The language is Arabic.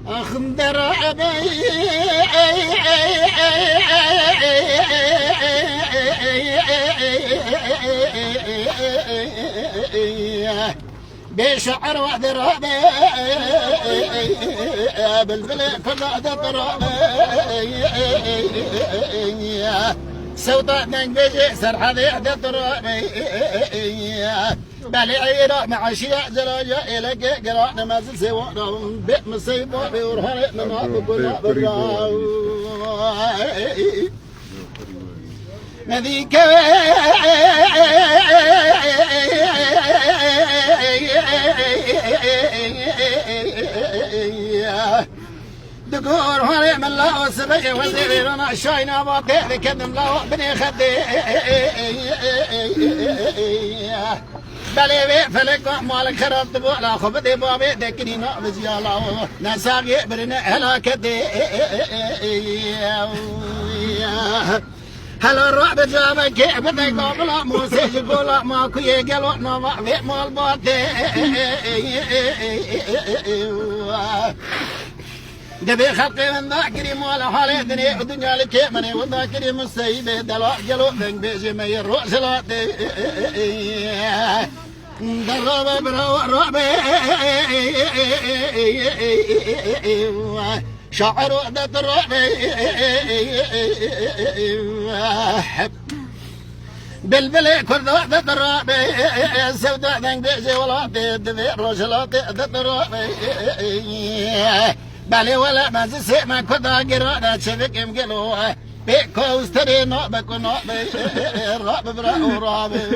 أخندر أبي بشعر وذرابي بالبلي كل ذطرابي سوطة ننجي سرحة ذطرابي بالي عيرا مع شيع زراجة إلى قراء نمازل سوارهم بئ مصيبة بورهاري من أبو بنا براو نذيك دكور هاري من الله وسبي وزيري رنا شاينا باطي ذكذم الله بني خدي بلي فلك مالك خربت بولا خبدي بابي ذكري نابز يا الله نساقي برنا هلاكتي هلا الرعب جابك بدك قبل موسى يقول ماكو يقلو نما في مال باطي دبي خلقي من ذاكري مال حالي دنيا لك مني وذاكري مسيبي دلو جلو من بيجي ما يروح سلاتي درب برو ربي شعر وحدة الربي بالبلي كل وحدة الربي سوداء دنجي ولاتي دبي رجلاتي الربي بالي ولا ما زسي ما كدا قرانا شبك يمقلوه بيكو استري نوبك ونوبي راب برا ورابي